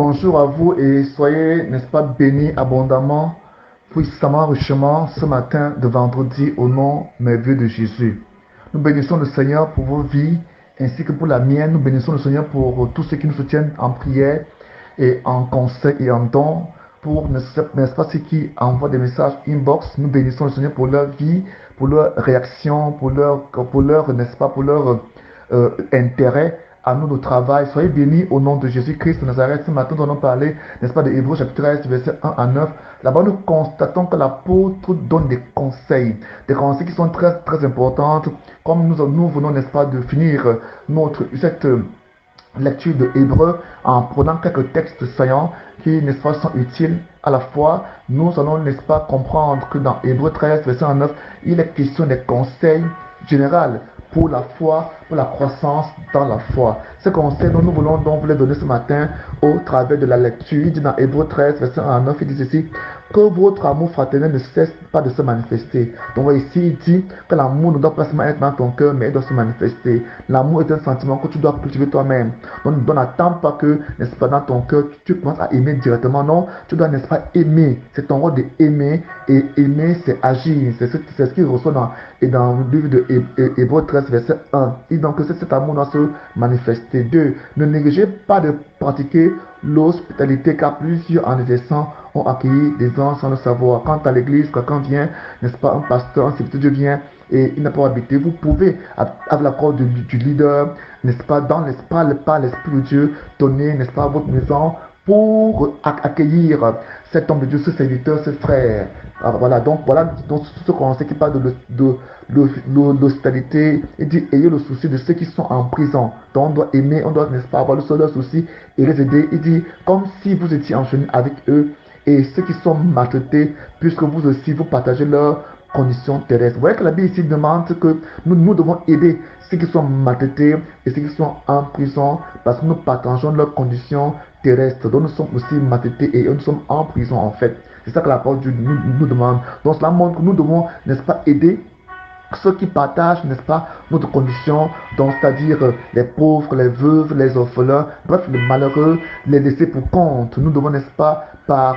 Bonjour à vous et soyez, n'est-ce pas, bénis abondamment, puissamment, richement ce matin de vendredi au nom merveilleux de Jésus. Nous bénissons le Seigneur pour vos vies ainsi que pour la mienne. Nous bénissons le Seigneur pour tous ceux qui nous soutiennent en prière et en conseil et en don. Pour, n'est-ce pas, ceux qui envoient des messages inbox, nous bénissons le Seigneur pour leur vie, pour leur réaction, pour leur, n'est-ce pas, pour leur intérêt à nous de travail. Soyez bénis au nom de Jésus-Christ de Nazareth. Ce matin, nous allons parler, n'est-ce pas, de Hébreux chapitre 13, verset 1 à 9. Là-bas, nous constatons que l'apôtre donne des conseils qui sont très, très importants. Comme nous venons, n'est-ce pas, de finir cette lecture de Hébreux en prenant quelques textes saillants qui, n'est-ce pas, sont utiles à la fois. Nous allons, n'est-ce pas, comprendre que dans Hébreux 13, verset 1 à 9, il est question des conseils généraux pour la foi, pour la croissance dans la foi. Ces conseils dont nous voulons donc vous les donner ce matin au travers de la lecture. Il dit dans Hébreux 13, verset 1 à 9, il dit ceci: que votre amour fraternel ne cesse pas de se manifester. Donc ici, il dit que l'amour ne doit pas seulement être dans ton cœur, mais il doit se manifester. L'amour est un sentiment que tu dois cultiver toi-même. Donc n'attends pas que, n'est-ce pas, dans ton cœur, tu commences à aimer directement. Non, tu dois, n'est-ce pas, aimer. C'est ton rôle d'aimer. Et aimer, c'est agir. C'est ce qu'il reçoit dans le livre de Hébreux 13, verset 1. Et donc, cet amour doit se manifester. 2. Ne négligez pas de pratiquer l'hospitalité, car plusieurs en exerçant ont accueilli des gens sans le savoir. Quant à l'église, quand vient, n'est-ce pas, un pasteur, un serviteur de Dieu vient et il n'a pas habité, vous pouvez, avec l'accord du leader, n'est-ce pas, dans l'esprit, par l'Esprit de Dieu, donner, n'est-ce pas, votre maison pour accueillir cet homme de Dieu, ce serviteur, ce frère. Voilà donc ce conseil qui parle de l'hospitalité. Il dit: ayez le souci de ceux qui sont en prison. Donc on doit aimer, on doit, n'est-ce pas, avoir le seul souci et les aider. Il dit comme si vous étiez enchaînés avec eux, et ceux qui sont maltraités, puisque vous aussi vous partagez leurs conditions terrestres. Vous voyez que la Bible ici demande que nous devons aider ceux qui sont maltraités et ceux qui sont en prison, parce que nous partageons leurs conditions terrestres. Donc nous sommes aussi maltraités et nous sommes en prison en fait. C'est ça que la parole de Dieu nous demande. Donc cela montre que nous devons, n'est-ce pas, aider ceux qui partagent, n'est-ce pas, notre condition, donc c'est-à-dire les pauvres, les veuves, les orphelins, bref, les malheureux, les laisser pour compte. Nous devons, n'est-ce pas, par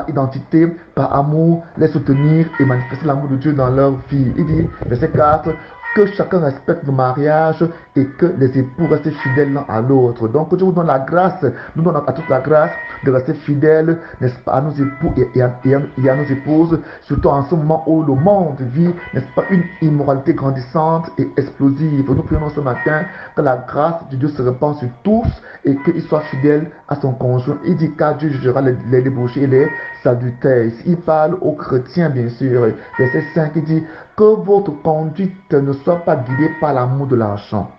identité, par amour, les soutenir et manifester l'amour de Dieu dans leur vie. Il dit, verset 4, que chacun respecte le mariage et que les époux restent fidèles l'un à l'autre. Donc Dieu nous donne la grâce, nous donne à toute la grâce de rester fidèles, n'est-ce pas, à nos époux et à nos épouses, surtout en ce moment où le monde vit, n'est-ce pas, une immoralité grandissante et explosive. Nous prions ce matin que la grâce de Dieu se répande sur tous et qu'il soit fidèle à son conjoint. Il dit qu'à Dieu jugera les débauchés et les salutaires. Il parle aux chrétiens, bien sûr. Verset 5, il dit que votre conduite ne soit pas guidée par l'amour de l'argent.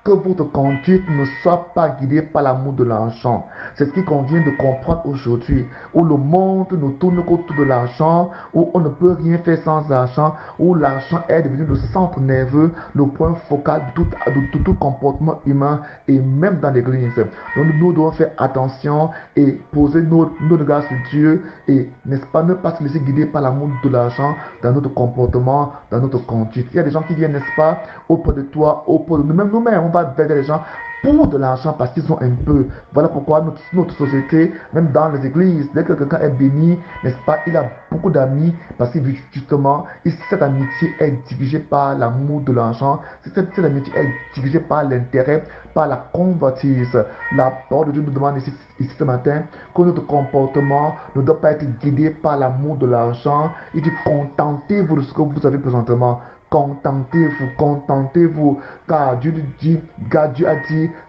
Que votre conduite ne soit pas guidée par l'amour de l'argent. C'est ce qu'il convient de comprendre aujourd'hui, où le monde ne tourne qu'autour de l'argent, où on ne peut rien faire sans argent, où l'argent est devenu le centre nerveux, le point focal de tout comportement humain, et même dans l'église. Donc nous devons faire attention et poser nos regards sur Dieu, et n'est-ce pas, ne pas se laisser guider par l'amour de l'argent dans notre comportement, dans notre conduite. Il y a des gens qui viennent, n'est-ce pas, auprès de toi, auprès de nous-mêmes, on va vers les gens pour de l'argent parce qu'ils ont un peu. Voilà pourquoi notre société, même dans les églises, dès que quelqu'un est béni, n'est-ce pas, il a beaucoup d'amis parce que justement, cette amitié est dirigée par l'amour de l'argent. Cette amitié est dirigée par l'intérêt, par la convoitise. La parole de Dieu nous demande ici ce matin que notre comportement ne doit pas être guidé par l'amour de l'argent. Il dit: contentez-vous de ce que vous avez présentement. Contentez-vous, car Dieu a dit,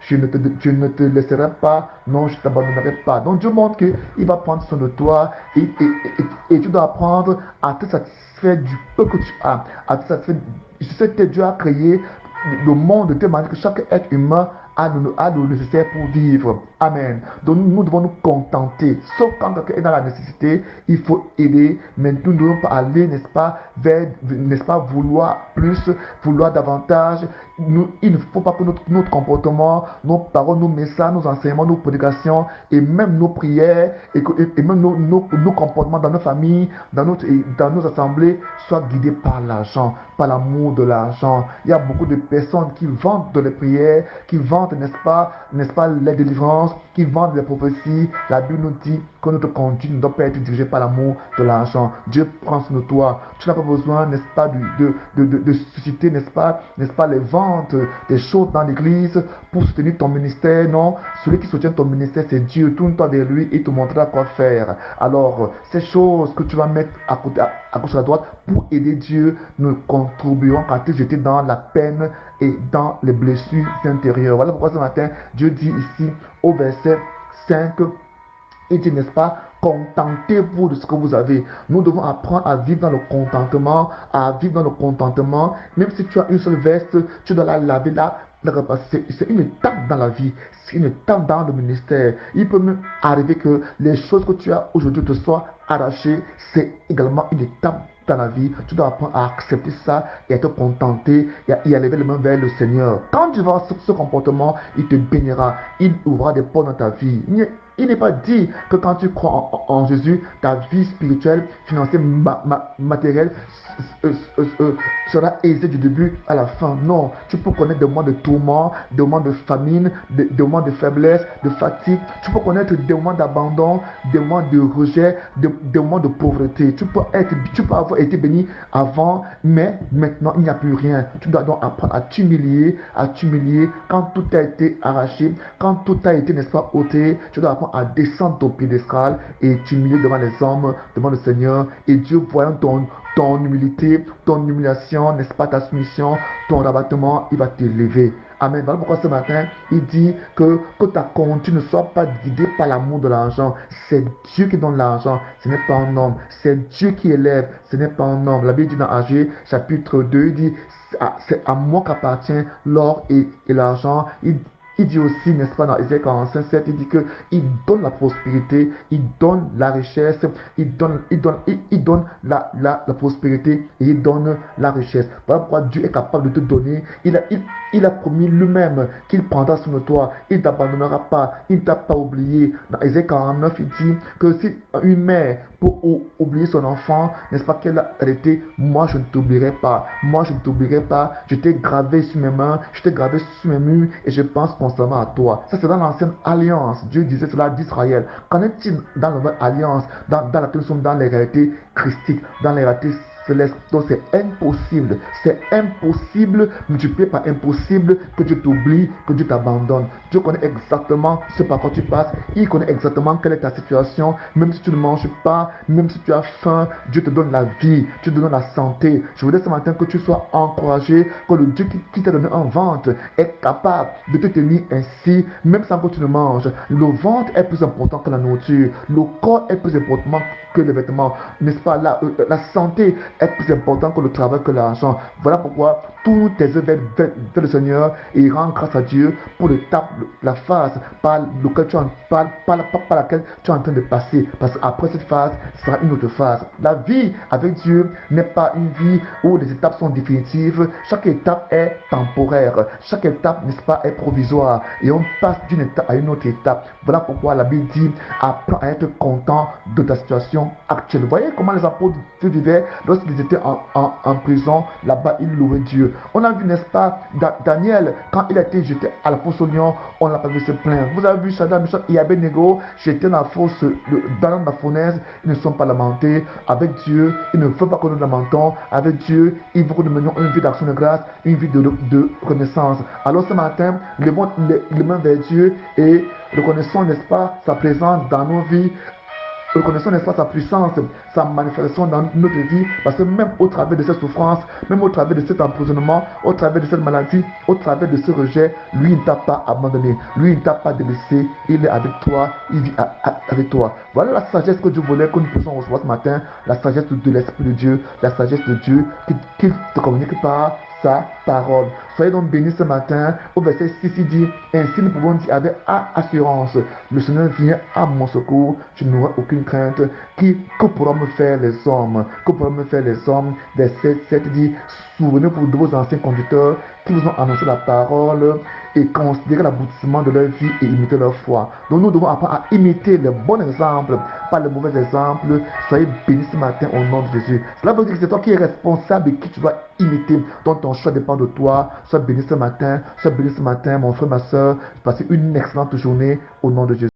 je ne te laisserai pas, non, je ne t'abandonnerai pas. Donc Dieu montre qu'il va prendre soin de toi et tu dois apprendre à te satisfaire du peu que tu as, à te satisfaire. Je sais que Dieu a créé le monde de telle manière que chaque être humain a le nécessaire pour vivre. Amen. Donc nous devons nous contenter. Sauf quand quelqu'un est dans la nécessité, il faut aider, mais nous ne devons pas aller, n'est-ce pas, vers, n'est-ce pas, vouloir plus, vouloir davantage. Il ne faut pas que notre comportement, nos paroles, nos messages, nos enseignements, nos prédications et même nos prières et même nos comportements dans nos familles, dans nos assemblées soient guidés par l'argent, par l'amour de l'argent. Il y a beaucoup de personnes qui vendent de les prières, qui vendent vendent, n'est-ce pas, les délivrances, qui vendent les prophéties. La Bible nous dit que notre conduite ne doit pas être dirigée par l'amour de l'argent. Dieu prend soin de toi. Tu n'as pas besoin, n'est-ce pas, de susciter, n'est-ce pas, les ventes des choses dans l'église pour soutenir ton ministère. Non, celui qui soutient ton ministère, c'est Dieu. Tourne-toi vers lui et te montrera quoi faire. Alors, ces choses que tu vas mettre à côté, à gauche à droite pour aider Dieu ne contribueront qu'à te jeter dans la peine et dans les blessures intérieures. Voilà pourquoi ce matin, Dieu dit ici au verset 5, il dit, n'est-ce pas, contentez-vous de ce que vous avez. Nous devons apprendre à vivre dans le contentement, même si tu as une seule veste, tu dois la laver là. C'est une étape dans la vie, c'est une étape dans le ministère. Il peut même arriver que les choses que tu as aujourd'hui te soient arrachées, c'est également une étape dans la vie. Tu dois apprendre à accepter ça et à te contenter et à lever les mains vers le Seigneur. Quand tu vas avoir ce comportement, il te bénira, il ouvrira des portes dans ta vie. Il n'est pas dit que quand tu crois en Jésus, ta vie spirituelle, financière, matérielle sera aisée du début à la fin. Non, tu peux connaître des moments de tourment, des moments de famine, des moments de faiblesse, de fatigue. Tu peux connaître des moments d'abandon, des moments de rejet, des moments de pauvreté. Tu peux avoir été béni avant, mais maintenant il n'y a plus rien. Tu dois donc apprendre à t'humilier, quand tout a été arraché, quand tout a été, n'est-ce pas, ôté. Tu dois apprendre à descendre au piédestal et t'humilier devant les hommes, devant le Seigneur. Et Dieu, voyant ton humilité, ton humiliation, n'est-ce pas, ta soumission, ton rabattement, il va t'élever. Amen. Voilà pourquoi ce matin, il dit que ta conduite ne soit pas guidée par l'amour de l'argent. C'est Dieu qui donne l'argent, ce n'est pas un homme. C'est Dieu qui élève, ce n'est pas un homme. La Bible dit dans Agé, chapitre 2, il dit, c'est à moi qu'appartient l'or et l'argent. Il dit aussi, n'est-ce pas, dans Ésaïe 45, 7, il dit que il donne la prospérité, il donne la richesse, il donne la prospérité et il donne la richesse. Voilà pourquoi Dieu est capable de te donner. Il a promis lui-même qu'il prendra soin de toi, il ne t'abandonnera pas, il ne t'a pas oublié. Dans Ésaïe 49, il dit que si une mère pour oublier son enfant, n'est-ce pas, qu'elle a arrêté, moi je ne t'oublierai pas, je t'ai gravé sur mes mains, je t'ai gravé sur mes murs et je pense constamment à toi. Ça c'est dans l'ancienne alliance, Dieu disait cela d'Israël. Qu'en est-il dans la nouvelle alliance, dans laquelle nous sommes dans les réalités christiques, dans les réalités célestes? Donc c'est impossible, multiplié par impossible, que Dieu t'oublie, que Dieu t'abandonne. Dieu connaît exactement ce par quoi tu passes, il connaît exactement quelle est ta situation, même si tu ne manges pas, même si tu as faim, Dieu te donne la vie, Dieu te donne la santé. Je voudrais ce matin que tu sois encouragé, que le Dieu qui t'a donné un ventre est capable de te tenir ainsi, même sans que tu ne manges. Le ventre est plus important que la nourriture, le corps est plus important que les vêtements, n'est-ce pas? La santé est plus important que le travail, que l'argent. Voilà pourquoi tous tes œuvres vers le Seigneur et rends grâce à Dieu pour le tape, la phase par laquelle tu es en train de passer. Parce qu'après cette phase, ce sera une autre phase. La vie avec Dieu n'est pas une vie où les étapes sont définitives. Chaque étape est temporaire. Chaque étape, n'est-ce pas, est provisoire. Et on passe d'une étape à une autre étape. Voilà pourquoi la Bible dit, apprends à être content de ta situation actuelle. Vous voyez comment les apôtres vivaient lorsqu'ils étaient en prison. Là-bas, ils louaient Dieu. On a vu, n'est-ce pas, Daniel, quand il a été jeté à la fosse au lion, on n'a pas vu se plaindre. Vous avez vu Shadrach, Meshach et Abednego jetés dans la fosse, dans la fournaise, ils ne sont pas lamentés. Avec Dieu, il ne faut pas que nous lamentons. Avec Dieu, il faut que nous menions une vie d'action de grâce, une vie de renaissance. Alors ce matin, levons les mains vers Dieu et reconnaissons, n'est-ce pas, sa présence dans nos vies. Reconnaissons, n'est-ce pas, sa puissance, sa manifestation dans notre vie, parce que même au travers de cette souffrance, même au travers de cet emprisonnement, au travers de cette maladie, au travers de ce rejet, lui il ne t'a pas abandonné, lui il ne t'a pas délaissé, il est avec toi, il vit avec toi. Voilà la sagesse que Dieu voulait que nous puissions recevoir ce matin, la sagesse de l'Esprit de Dieu, la sagesse de Dieu qui te communique par sa parole. Soyez donc bénis ce matin. Au verset 6, il dit, ainsi nous pouvons dire avec assurance, le Seigneur vient à mon secours, je n'aurai aucune crainte. Que pourront me faire les hommes? Que pourront me faire les hommes? Verset 7 dit, souvenez-vous de vos anciens conducteurs qui vous ont annoncé la parole et considérez l'aboutissement de leur vie et imiter leur foi. Donc nous devons apprendre à imiter les bons exemples, pas les mauvais exemples. Soyez bénis ce matin au nom de Jésus. Cela veut dire que c'est toi qui es responsable et qui tu dois imiter, dont ton choix dépend de toi. Sois béni ce matin, mon frère, ma soeur. Passez une excellente journée au nom de Jésus.